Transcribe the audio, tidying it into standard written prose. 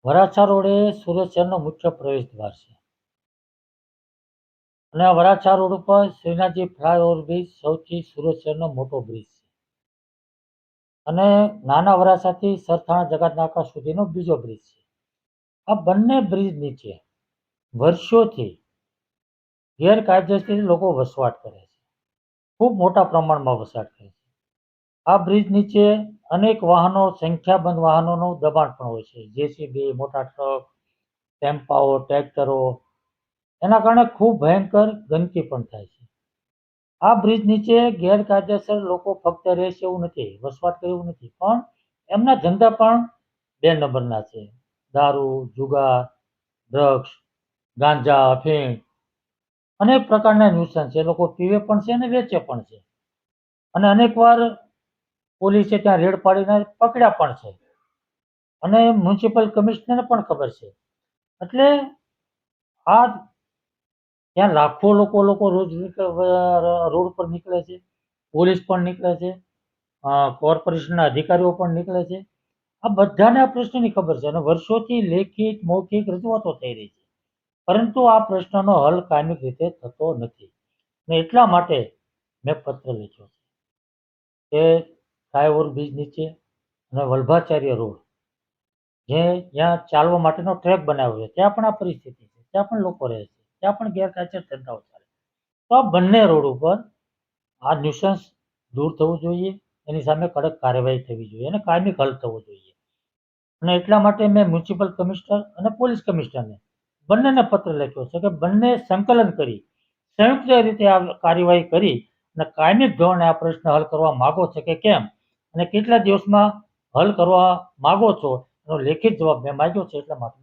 Varachha road એ સુરત શહેરનો મુખ્ય પ્રવેશ દ્વાર છે અને આ વરાછા રોડ ઉપર શ્રીનાથજી ફ્લાયઓવર બ્રિજ સૌથી સુરત શહેરનો મોટો બ્રિજ છે અને નાના વરાછાથી સરથાણા જગતનાકા સુધીનો બીજો બ્રિજ છે. આ બંને બ્રિજ નીચે વર્ષોથી ગેરકાયદેસર લોકો વસવાટ કરે છે, ખૂબ મોટા પ્રમાણમાં વસવાટ કરે છે. આ બ્રિજ નીચે અનેક વાહનો, સંખ્યાબંધ વાહનોનું દબાણ પણ હોય છે, જેસીબી, મોટા ટ્રક, ટેમ્પાઓ, ટ્રેક્ટરો. એના કારણે ખૂબ ભયંકર ગંદકી પણ થાય છે. આ બ્રિજ નીચે ગેરકાયદેસર લોકો ફક્ત રહે છે એવું નથી, વસવાટ કરે એવું નથી, પણ એમના ધંધા પણ 2 નંબરના છે. દારૂ, જુગાર, ડ્રગ્સ, ગાંજા, અફીણ, અનેક પ્રકારના ન્યુસન્સ છે. એ લોકો પીવે પણ છે અને વેચે પણ છે અને અનેકવાર પોલીસે ત્યાં રેડ પાડીને પકડ્યા પણ છે અને મ્યુનિસિપલ કમિશનરને પણ ખબર છે. એટલે આ ત્યાં લાખો લોકો રોજ રોડ પર નીકળે છે, પોલીસ પણ નીકળે છે, કોર્પોરેશનના અધિકારીઓ પણ નીકળે છે. આ બધાને આ પ્રશ્નની ખબર છે અને વર્ષોથી લેખિત મૌખિક રજૂઆતો થઈ રહી છે, પરંતુ આ પ્રશ્નનો હલ કાયમિક રીતે થતો નથી. ને એટલા માટે મેં પત્ર લખ્યો છે કે ફ્લાયઓવર બ્રિજ નીચે અને વલ્ભાચાર્ય રોડ, જે જ્યાં ચાલવા માટેનો ટ્રેક બનાવ્યો છે, ત્યાં પણ આ પરિસ્થિતિ છે, ત્યાં પણ લોકો રહે છે, ત્યાં પણ ગેરકાયદેસર ધંધાઓ ચાલે. તો આ બંને રોડ ઉપર આ ન્યુસન્સ દૂર થવું જોઈએ, એની સામે કડક કાર્યવાહી થવી જોઈએ અને કાયમિક હલ થવો જોઈએ. અને એટલા માટે મેં મ્યુનિસિપલ કમિશનર અને પોલીસ કમિશનરને બંનેને પત્ર લખ્યો છે કે બંને સંકલન કરી સંયુક્ત રીતે આ કાર્યવાહી કરી અને કાયમી ધોરણે આ પ્રશ્ન હલ કરવા માગો છે કે કેમ, અને કેટલા દિવસમાં હલ કરવા માગો છો એનો લેખિત જવાબ મેં માંગ્યો છે, એટલા માટે